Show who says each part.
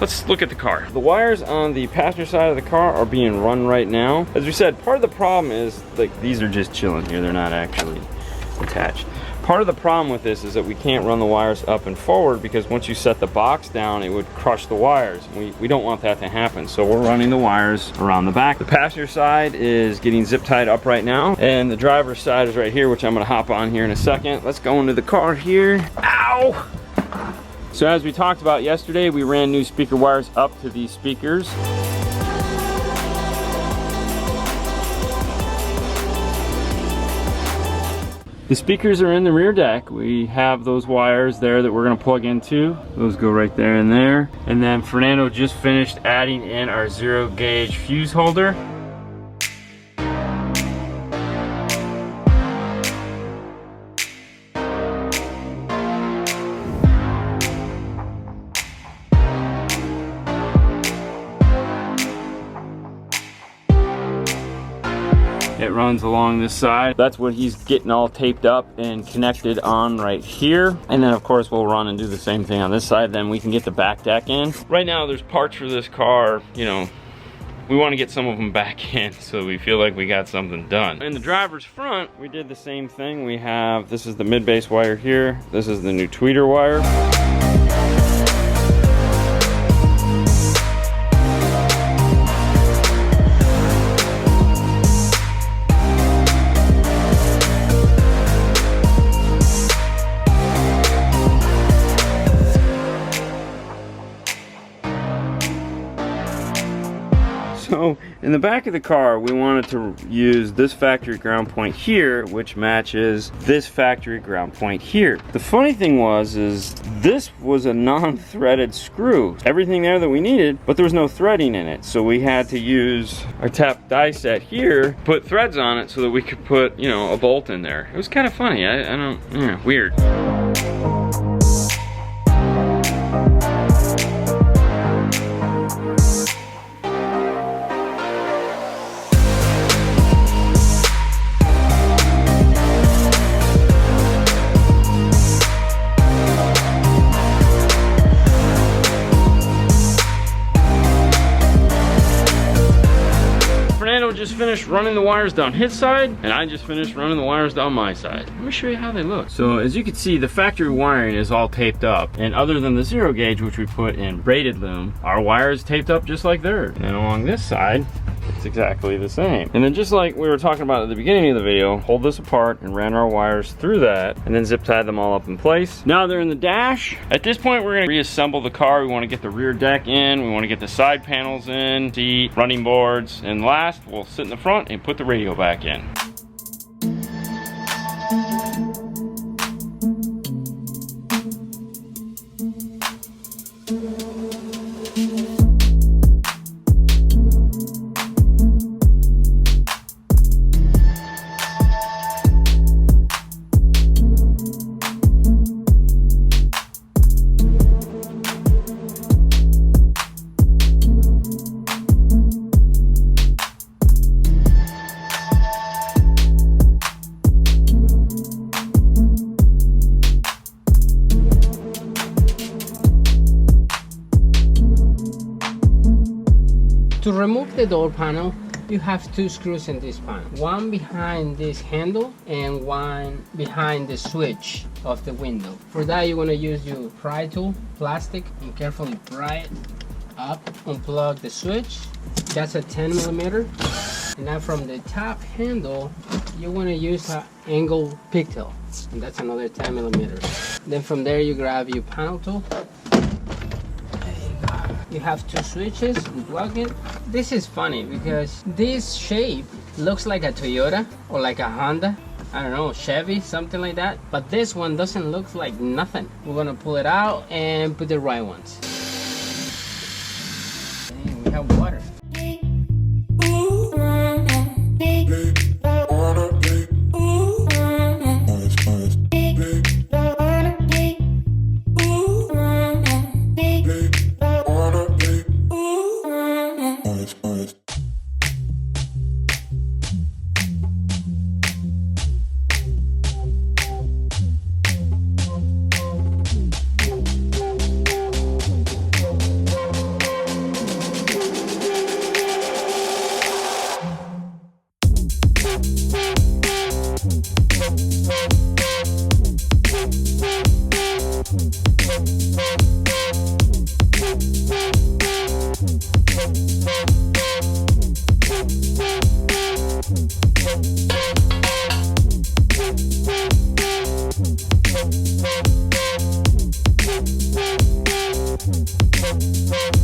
Speaker 1: let's look at the car. The wires on the passenger side of the car are being run right now. As we said, part of the problem is, like, these are just chilling here. They're not actually attached. Part of the problem with this is that we can't run the wires up and forward because once you set the box down, it would crush the wires. We don't want that to happen, so we're running the wires around the back. The passenger side is getting zip tied up right now, and the driver's side is right here, which I'm gonna hop on here in a second. Let's go into the car here. Ow! So as we talked about yesterday, we ran new speaker wires up to these speakers. The speakers are in the rear deck. We have those wires there that we're gonna plug into. Those go right there and there. And then Fernando just finished adding in our 0 gauge fuse holder. It runs along this side. That's what he's getting all taped up and connected on right here. And then of course we'll run and do the same thing on this side. Then we can get the back deck in. Right now there's parts for this car, you know, we want to get some of them back in so we feel like we got something done. In the driver's front, we did the same thing. We have, this is the mid-base wire here. This is the new tweeter wire. So in the back of the car, we wanted to use this factory ground point here, which matches this factory ground point here. The funny thing was, this was a non-threaded screw. Everything there that we needed, but there was no threading in it. So we had to use our tap die set here, put threads on it so that we could put, you know, a bolt in there. It was kind of funny. I don't, yeah, weird. Just finished running the wires down his side, and I just finished running the wires down my side. Let me show you how they look. So as you can see, the factory wiring is all taped up, and other than the 0 gauge, which we put in braided loom, our wire is taped up just like theirs. And along this side, it's exactly the same. And then just like we were talking about at the beginning of the video, hold this apart and ran our wires through that, and then zip tied them all up in place. Now they're in the dash. At this point, we're gonna reassemble the car. We wanna get the rear deck in, we wanna get the side panels in, seat, running boards, and last, we'll sit in the front and put the radio back in.
Speaker 2: To remove the door panel, you have 2 screws in this panel. One behind this handle and one behind the switch of the window. For that, you want to use your pry tool, plastic, and carefully pry it up. Unplug the switch. That's a 10mm. And now from the top handle, you want to use an angle pigtail, and that's another 10mm. Then from there, you grab your panel tool. You have 2 switches, plug it. This is funny because this shape looks like a Toyota or like a Honda. I don't know, Chevy, something like that. But this one doesn't look like nothing. We're gonna pull it out and put the right ones. Dang, we have water.
Speaker 1: it.